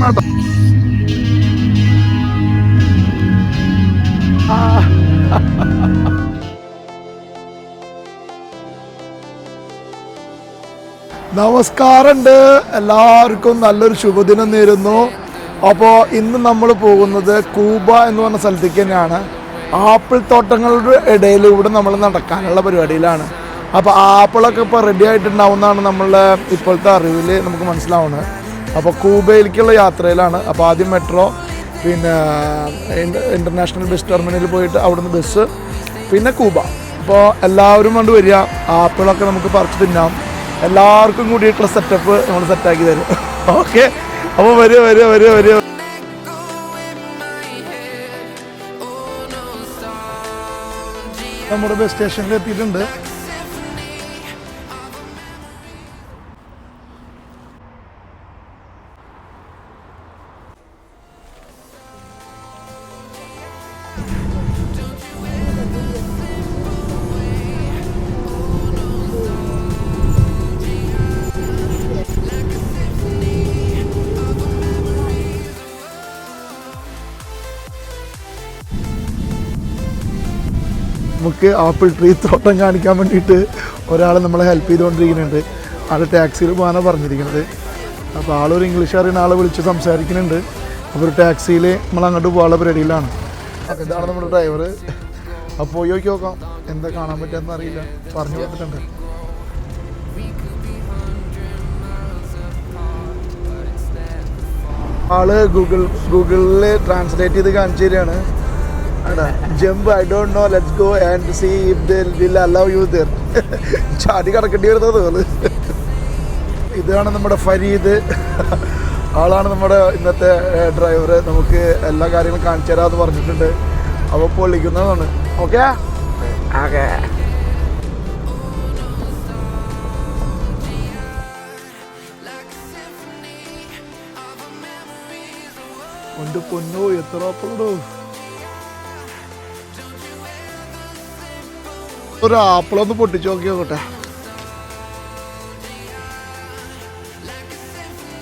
കേട്ടോ. നമസ്കാരമുണ്ട് എല്ലാവർക്കും, നല്ലൊരു ശുഭദിനം നേരുന്നു. അപ്പോൾ ഇന്ന് നമ്മൾ പോകുന്നത് കൂബ എന്ന് പറഞ്ഞ സ്ഥലത്തേക്ക് തന്നെയാണ്. ആപ്പിൾ തോട്ടങ്ങളുടെ ഇടയിലൂടെ നമ്മൾ നടക്കാനുള്ള പരിപാടിയിലാണ്. അപ്പോൾ ആപ്പിളൊക്കെ ഇപ്പോൾ റെഡി ആയിട്ടുണ്ടാവുന്നതാണ് നമ്മളുടെ ഇപ്പോഴത്തെ അറിവിൽ നമുക്ക് മനസ്സിലാവുന്നത്. അപ്പോൾ കൂബയിലേക്കുള്ള യാത്രയിലാണ്. അപ്പോൾ ആദ്യം മെട്രോ, പിന്നെ ഇൻ്റർനാഷണൽ ബസ് ടെർമിനലിൽ പോയിട്ട് അവിടുന്ന് ബസ്, പിന്നെ കൂബ. അപ്പോൾ എല്ലാവരും കൊണ്ട് വരിക, ആപ്പിളൊക്കെ നമുക്ക് പറിച്ച് തിന്നാം. എല്ലാവർക്കും കൂടിയിട്ടുള്ള സെറ്റപ്പ് നമ്മൾ സെറ്റാക്കി തരും. ഓക്കെ, അപ്പോൾ വരിക. നമ്മുടെ ബസ് സ്റ്റേഷനിൽ എത്തിയിട്ടുണ്ട്. നമുക്ക് ആപ്പിൾ ട്രീ തോട്ടം കാണിക്കാൻ വേണ്ടിയിട്ട് ഒരാൾ നമ്മളെ ഹെൽപ്പ് ചെയ്തുകൊണ്ടിരിക്കുന്നുണ്ട്. ആൾ ടാക്സിയിൽ പോകാനാണ് പറഞ്ഞിരിക്കുന്നത്. അപ്പോൾ ആളൊരു ഇംഗ്ലീഷ് അറിയുന്ന ആളെ വിളിച്ച് സംസാരിക്കുന്നുണ്ട്. അപ്പോൾ ഒരു ടാക്സിയിൽ നമ്മൾ അങ്ങോട്ട് പോകാനുള്ള പരിപാടിയിലാണ്. ഇതാണ് നമ്മുടെ ഡ്രൈവർ. അപ്പോൾ പോയി നോക്കാം എന്താ കാണാൻ പറ്റുമെന്ന് അറിയില്ല, പറഞ്ഞു കൊടുത്തിട്ടുണ്ട്. ആള് ഗൂഗിളിൽ ട്രാൻസ്ലേറ്റ് ചെയ്ത് കാണിച്ചു തരികയാണ്. Jump, I don't know, let's go and see if they will allow you there. ചാടി കടക്കേണ്ടി വരുന്നത്. ഇതാണ് നമ്മുടെ ഫരീദ്, ആളാണ് നമ്മുടെ ഇന്നത്തെ ഡ്രൈവർ. നമുക്ക് എല്ലാ കാര്യങ്ങളും കാണിച്ചു തരാമെന്ന് പറഞ്ഞിട്ടുണ്ട്. അപ്പോൾ പൊള്ളിക്കുന്നതാണ്. Okay okay. എൻ്റെ പൊന്നോ, എത്ര ആപ്പിളോ! ഒരു ആപ്പിളൊന്ന് പൊട്ടിച്ച് നോക്കി നോക്കട്ടെ.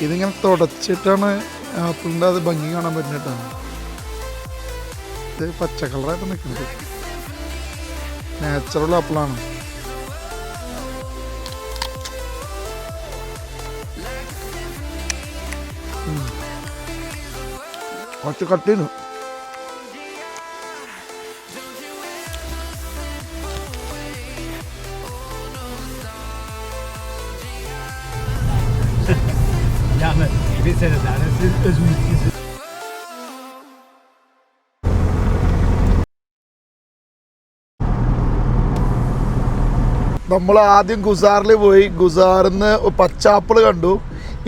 ഇതിങ്ങനെ തുടച്ചിട്ടാണ് ആപ്പിളിൻ്റെ അത് ഭംഗി കാണാൻ പറ്റുന്നിട്ടാണ്. ഇത് പച്ച കളറായിട്ട് നിൽക്കുന്നത് നാച്ചുറൽ ആപ്പിളാണ്. കുറച്ച് കട്ടിന് നമ്മൾ ആദ്യം ഗുസാറിൽ പോയി. ഗുസാറിന്ന് പച്ചാപ്പിൾ കണ്ടു.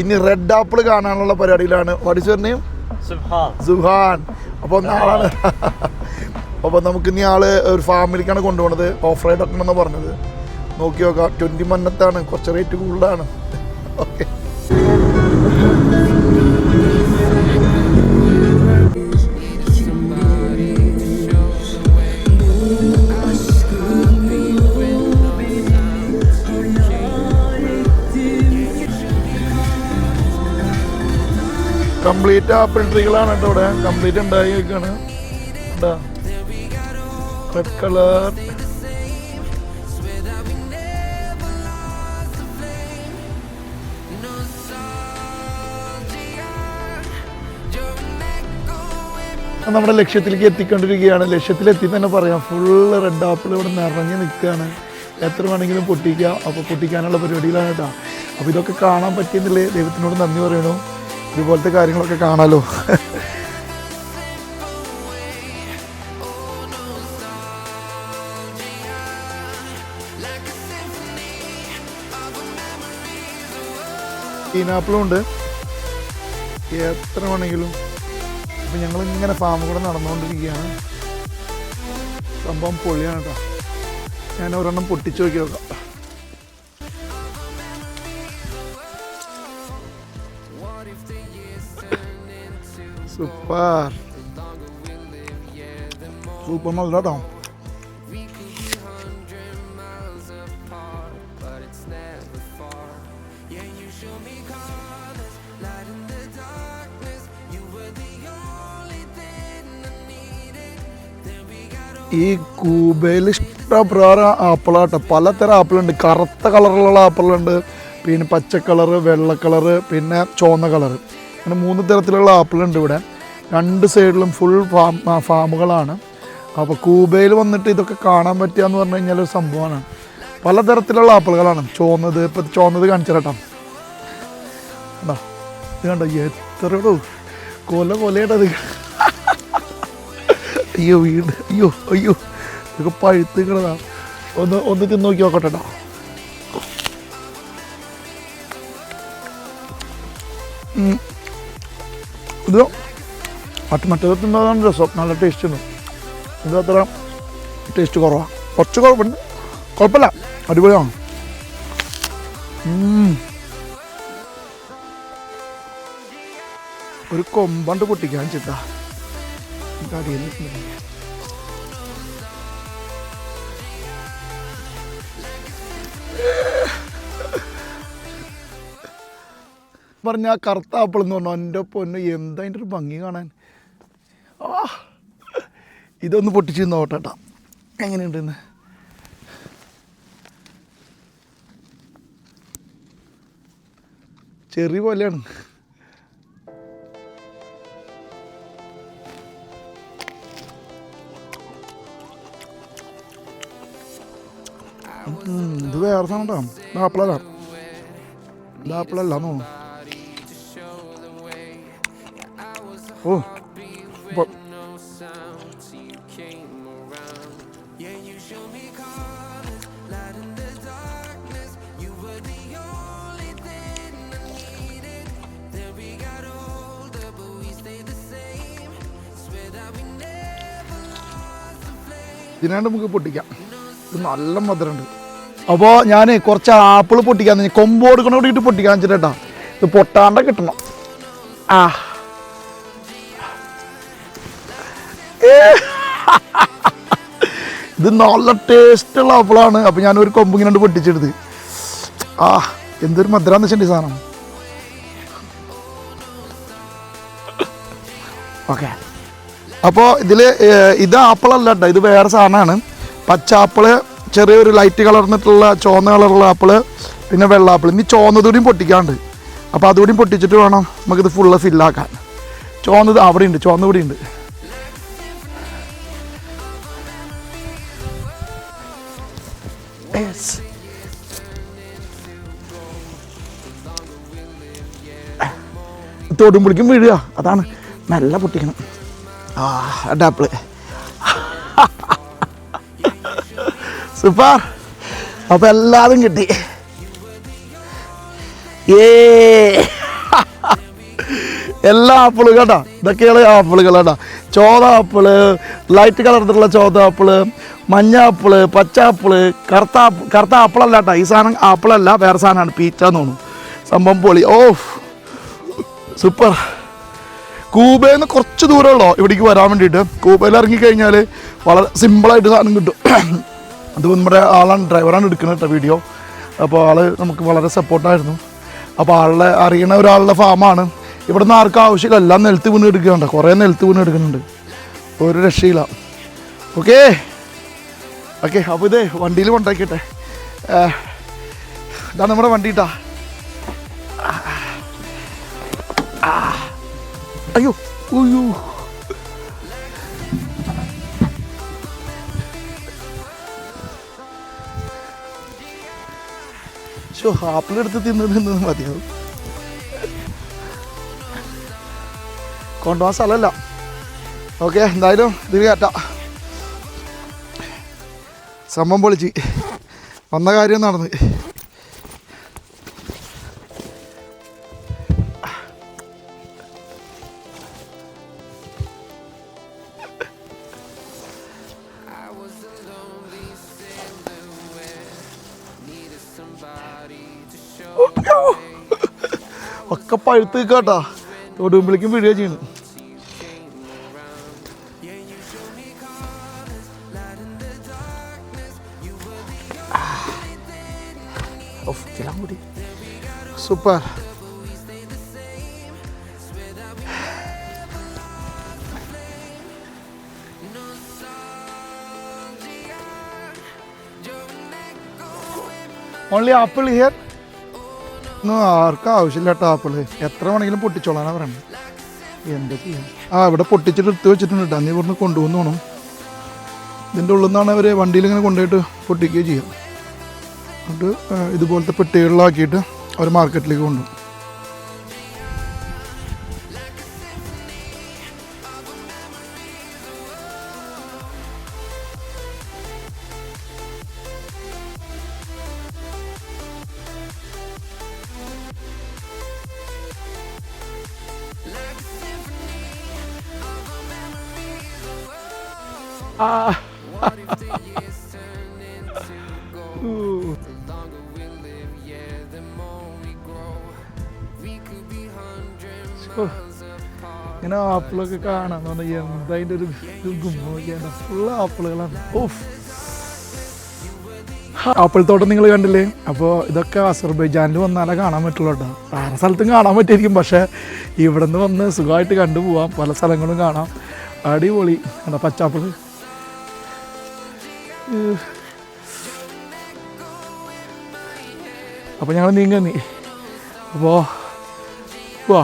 ഇനി റെഡ് ആപ്പിൾ കാണാനുള്ള പരിപാടിയിലാണ്. What is your name? Suhan. അപ്പോൾ നാളാണ്. അപ്പോൾ നമുക്ക് ഇനി ആള് ഒരു ഫാമിലിക്കാണ് കൊണ്ടുപോകുന്നത്. ഓഫ് റൈഡ് ഒക്കെ ഉണ്ടെന്ന് പറഞ്ഞത്. നോക്കി നോക്കാം. 20 മന്നത്താണ്, കുറച്ച് റേറ്റ് കൂടുതലാണ്. ഓക്കെ. കംപ്ലീറ്റ് ആപ്പിൾ ട്രീകളാണ് കേട്ടോ ഇവിടെ. കംപ്ലീറ്റ് ഉണ്ടായി വെക്കാണ്. Red colour. നമ്മുടെ ലക്ഷ്യത്തിലേക്ക് എത്തിക്കൊണ്ടിരിക്കുകയാണ്. ലക്ഷ്യത്തിലെത്തി തന്നെ പറയാം. ഫുള്ള് റെഡ് ആപ്പിൾ ഇവിടെ നിറഞ്ഞ് നിൽക്കുകയാണ്. എത്ര വേണമെങ്കിലും പൊട്ടിക്കാം. അപ്പോൾ പൊട്ടിക്കാനുള്ള പരിപാടിയിലാണ് കേട്ടോ. അപ്പോൾ ഇതൊക്കെ കാണാൻ പറ്റിയെന്നില്ലേ, ദൈവത്തിനോട് നന്ദി പറയണു. ഇതുപോലത്തെ കാര്യങ്ങളൊക്കെ കാണാലോ. പൈനാപ്പിളും ഉണ്ട്, എത്ര വേണമെങ്കിലും. അപ്പം ഞങ്ങളിങ്ങനെ ഫാം കൂടെ നടന്നുകൊണ്ടിരിക്കുകയാണ്. സംഭവം പൊളിയാണ് കേട്ടോ. ഞാൻ ഒരെണ്ണം പൊട്ടിച്ച് നോക്കി നോക്കാം. സൂപ്പർ സൂപ്പർ നല്ല കേട്ടോ. ഈ കൂബയിൽ ഇഷ്ടപ്രകാരം ആപ്പിളാട്ടോ, പലതരം ആപ്പിളുണ്ട്. കറുത്ത കളറിലുള്ള ആപ്പിളുണ്ട്, പിന്നെ പച്ച കളറ്, വെള്ള കളറ്, പിന്നെ ചുവന്ന കളറ്, അങ്ങനെ 3 തരത്തിലുള്ള ആപ്പിളുണ്ട് ഇവിടെ. 2 സൈഡിലും ഫുൾ ഫാമുകളാണ്. അപ്പോൾ കൂബയിൽ വന്നിട്ട് ഇതൊക്കെ കാണാൻ പറ്റുക എന്ന് പറഞ്ഞു കഴിഞ്ഞാൽ ഒരു സംഭവമാണ്. പലതരത്തിലുള്ള ആപ്പിളുകളാണ്. ചുവന്നത്, ഇപ്പം ചുവന്നത് കാണിച്ചു തരാം. എന്താ ഇത് കണ്ടോ, എത്രയോ കൊലയായിട്ടത്. അയ്യോ വീട്, അയ്യോ അയ്യോ ഇതൊക്കെ പഴുത്ത് കിടന്നാ. ഒന്ന് തിന്ന് നോക്കി നോക്കട്ടെ കേട്ടോ. ഇത് മറ്റേത് തിന്നതാണ് രസം, നല്ല ടേസ്റ്റ് ഉണ്ട്. ഇത് അത്ര ടേസ്റ്റ് കുറവാണ്, കുറച്ച് കുഴപ്പമുണ്ട്, കുഴപ്പമില്ല, അടിപൊളിയാണ്. ഒരു കൊമ്പണ്ട് പൊട്ടിക്കാൻ ചിട്ടാ അടിയിൽ പറഞ്ഞ കറുത്ത ആപ്പിൾ എന്ന് പറഞ്ഞാൽ എൻ്റെ പൊന്ന് എന്താ അതിൻ്റെ ഒരു ഭംഗി കാണാൻ. ഇതൊന്ന് പൊട്ടിച്ച് നോക്കട്ടെ എങ്ങനെയുണ്ടെന്ന്. ചെറിയ പോലെയാണ്. ഇത് വേറെ സാധനം കേട്ടോ, ഇത് ആപ്പിളല്ല, ഇത് ആപ്പിളല്ല തോന്നുന്നു. ഓ ഇതിനാണ്ട് നമുക്ക് പൊട്ടിക്കാം. ഇത് നല്ല മധുരമുണ്ട്. അപ്പോൾ ഞാൻ കുറച്ച് ആപ്പിൾ പൊട്ടിക്കാൻ കൊമ്പ് കൊടുക്കണ കൂടിയിട്ട് പൊട്ടിക്കാൻ വെച്ചിട്ടാ. ഇത് പൊട്ടാണ്ട കിട്ടണം. ഇത് നല്ല ടേസ്റ്റുള്ള ആപ്പിളാണ്. അപ്പോൾ ഞാനൊരു കൊമ്പ് ഇങ്ങനെ പൊട്ടിച്ചെടുത്ത്. എന്തൊരു മധുരാന്ന് വെച്ചിട്ടുണ്ട് ഈ സാധനം. ഓക്കെ, അപ്പോൾ ഇതിൽ ഇത് ആപ്പിളല്ല കേട്ടോ, ഇത് വേറെ സാധനമാണ്. പച്ച ആപ്പിള്, ചെറിയൊരു ലൈറ്റ് കളർന്നിട്ടുള്ള ചുവന്ന കളറുള്ള ആപ്പിള്, പിന്നെ വെള്ള ആപ്പിൾ. ഇനി ചുവന്നതുകൂടിയും പൊട്ടിക്കാണ്ട്. അപ്പോൾ അതുകൂടിയും പൊട്ടിച്ചിട്ട് വേണം നമുക്കിത് ഫുള്ള് ഫില്ലാക്കാൻ. ചുവന്നത് അവിടെ ഉണ്ട്, ചുവന്നുകൂടി ഉണ്ട്. തൊടുമ്പളിക്കും വീഴുക, അതാണ് നല്ല പൊട്ടിക്കണം. Apple super. അപ്പൊ എല്ലാതും കിട്ടി. എല്ലാ ആപ്പിളും കേട്ടോ, ഇതൊക്കെയാണ് ആപ്പിളുകൾ കേട്ടോ. ചോദ ആപ്പിള്, ലൈറ്റ് കളറിലുള്ള ചോദ ആപ്പിള്, മഞ്ഞ ആപ്പിള്, പച്ചാപ്പിള്, കറുത്ത ആപ്പിളല്ല കേട്ടോ. ഈ സാധനം ആപ്പിളല്ല, വേറെ സാധനമാണ്, പീച്ചാന്ന് തോന്നുന്നു. സംഭവം പൊളി. സൂപ്പർ. കൂബയിൽ നിന്ന് കുറച്ച് ദൂരമുള്ളൂ ഇവിടേക്ക് വരാൻ വേണ്ടിയിട്ട്. കൂബയിൽ ഇറങ്ങിക്കഴിഞ്ഞാൽ വളരെ സിമ്പിളായിട്ട് സാധനം കിട്ടും. അത് നമ്മുടെ ആളാണ്, ഡ്രൈവറാണ് എടുക്കുന്നത് കേട്ടോ വീഡിയോ. അപ്പോൾ ആൾ നമുക്ക് വളരെ സപ്പോർട്ടായിരുന്നു. അപ്പോൾ ആളുടെ അറിയണ ഒരാളുടെ ഫാമാണ്. ഇവിടെ നിന്ന് ആർക്കും ആവശ്യമില്ല, എല്ലാം നിലത്ത് വീണ് എടുക്കുന്നുണ്ട്, കുറേ നിലത്ത് വീണ് എടുക്കുന്നുണ്ട്, ഒരു രക്ഷയില്ല. ഓക്കെ, അപ്പോൾ ഇതേ വണ്ടിയിൽ കൊണ്ടാക്കിട്ടെ. ഇതാ നമ്മുടെ വണ്ടി കേട്ടാ. അയ്യോ അയ്യോ ആപ്പിളെടുത്ത് തിന്നത് മതിയാവും. കൊണ്ടുപോകാൻ സ്ഥലമല്ല. ഓക്കെ, എന്തായാലും ഇതിന് കയറ്റാം. സംഭവം പൊളിച്ച് വന്ന കാര്യം നടന്ന്. ഒക്കെ പഴുത്ത് കേട്ടാ, തൊടുമ്പോഴേക്കും വീഡിയോ ചെയ്യണം. സൂപ്പർ. Only apple here? ഒന്നും ആർക്കും ആവശ്യമില്ല കേട്ടോ ആപ്പിള്. എത്ര വേണമെങ്കിലും പൊട്ടിച്ചോളാനാണ് പറയുന്നത്. എന്താ ചെയ്യാം? ഇവിടെ പൊട്ടിച്ചിട്ട് എടുത്ത് വെച്ചിട്ടുണ്ട് കേട്ടോ. നീ ഇവിടുന്ന് കൊണ്ടുപോകുന്നു വേണം. ഇതിൻ്റെ ഉള്ളിൽ നിന്നാണ് അവർ വണ്ടിയിൽ ഇങ്ങനെ കൊണ്ടുപോയിട്ട് പൊട്ടിക്കുകയും ചെയ്യാം. എന്നിട്ട് ഇതുപോലത്തെ പെട്ടികളിലാക്കിയിട്ട് അവർ മാർക്കറ്റിലേക്ക് കൊണ്ടുപോകും. ഇങ്ങനെ ആപ്പിളൊക്കെ കാണാൻ തോന്നുന്നു. എന്താ അതിൻ്റെ ഒരു ഗുമ്മൊക്കെയാണ്. ഫുള്ള് ആപ്പിളുകളാണ്. ഓഫ്, ആപ്പിൾ തോട്ടം നിങ്ങൾ കണ്ടില്ലേ? അപ്പോൾ ഇതൊക്കെ അസർബൈജാനിൽ വന്നാലേ കാണാൻ പറ്റുള്ളൂ കേട്ടോ. വേറെ സ്ഥലത്തും കാണാൻ പറ്റിയിരിക്കും, പക്ഷേ ഇവിടെ നിന്ന് വന്ന് സുഖമായിട്ട് കണ്ടുപോവാം. പല സ്ഥലങ്ങളും കാണാം. അടിപൊളി. എന്താ പച്ചാപ്പിള്. അപ്പോൾ ഞങ്ങൾ നീങ്ങി. അപ്പോൾ വാ,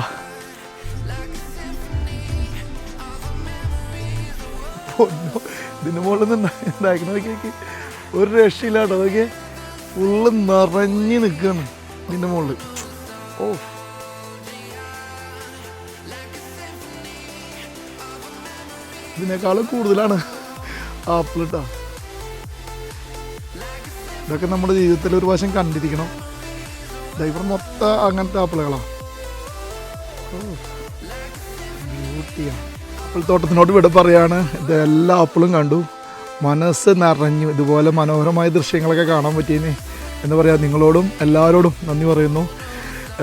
ഇതിൻ്റെ മുകളിൽ നിന്ന് ഉണ്ടാക്കുന്ന നോക്കിയേക്ക് ഒരു രക്ഷയില്ല കേട്ടോ. അതൊക്കെ ഫുള്ള് നിറഞ്ഞ് നിൽക്കുകയാണ് ഇതിൻ്റെ മുകളിൽ. ഓ, ഇതിനേക്കാളും കൂടുതലാണ് ആപ്പിൾ കേട്ടോ. ഇതൊക്കെ നമ്മുടെ ജീവിതത്തിൽ ഒരു പ്രാവശ്യം കണ്ടിരിക്കണം. ഇവിടെ മൊത്തം അങ്ങനത്തെ ആപ്പിളുകളാണ്. ബ്യൂട്ടിയാണ്. ആപ്പിൾ തോട്ടത്തിനോട് ഇവിടെ പറയാണ്. ഇതെല്ലാ ആപ്പിളും കണ്ടു, മനസ്സ് നിറഞ്ഞു. ഇതുപോലെ മനോഹരമായ ദൃശ്യങ്ങളൊക്കെ കാണാൻ പറ്റിയതിന് എന്ന് പറയാം. നിങ്ങളോടും എല്ലാവരോടും നന്ദി പറയുന്നു.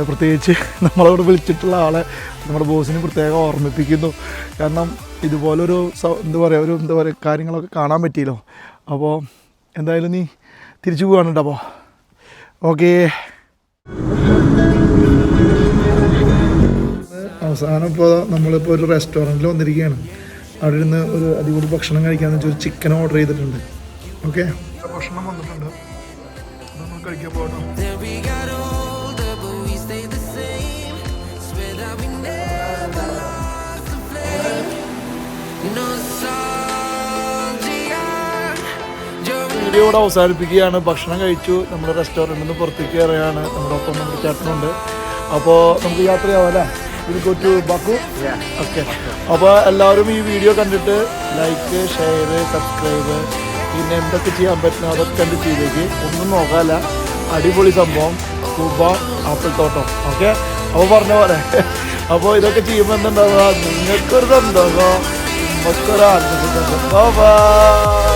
പ്രത്യേകിച്ച് നമ്മളോട് വിളിച്ചിട്ടുള്ള ആളെ നമ്മുടെ ബോസിന് പ്രത്യേകം ഓർമ്മിപ്പിക്കുന്നു. കാരണം ഇതുപോലൊരു എന്താ പറയുക കാര്യങ്ങളൊക്കെ കാണാൻ പറ്റിയല്ലോ. അപ്പോൾ എന്തായാലും നീ തിരിച്ചു പോവാണ് കേട്ടോ. അപ്പോൾ ഓക്കേ. അവസാനം ഇപ്പോൾ നമ്മളിപ്പോൾ ഒരു റെസ്റ്റോറൻറ്റിൽ വന്നിരിക്കുകയാണ്. അവിടെ ഇരുന്ന് ഒരു അടിപൊളി ഭക്ഷണം കഴിക്കാമെന്ന് വെച്ചാൽ ഒരു ചിക്കൻ ഓർഡർ ചെയ്തിട്ടുണ്ട്. ഓക്കെ, ഭക്ഷണം വന്നിട്ടുണ്ട്. നമ്മൾ കഴിക്കാൻ പോകണം. വീഡിയോ ഇവിടെ അവസാനിപ്പിക്കുകയാണ്. ഭക്ഷണം കഴിച്ചു. നമ്മുടെ റെസ്റ്റോറൻറ്റിൽ നിന്ന് പുറത്തേക്ക് കയറുകയാണ്. നമ്മുടെ ഒപ്പം നമ്മുടെ ചേട്ടനുണ്ട്. അപ്പോൾ നമുക്ക് യാത്രയാവാം അല്ലേ? Go to Baku. ഓക്കെ, അപ്പോൾ എല്ലാവരും ഈ വീഡിയോ കണ്ടിട്ട് ലൈക്ക്, ഷെയർ, സബ്സ്ക്രൈബ്, പിന്നെ എന്തൊക്കെ ചെയ്യാൻ പറ്റുന്ന അതൊക്കെ കണ്ട് ചെയ്തേക്ക്. ഒന്നും നോക്കാമല്ല, അടിപൊളി സംഭവം കൂബ ആപ്പിൾ തോട്ടം. ഓക്കെ, അപ്പോൾ പറഞ്ഞ പോലെ അപ്പോൾ ഇതൊക്കെ ചെയ്യുമ്പോൾ എന്തുണ്ടാവുക? നിങ്ങൾക്കൊരു സന്തോഷം, നമുക്കൊരു ആത്മസന്തോഷം. ബൈ.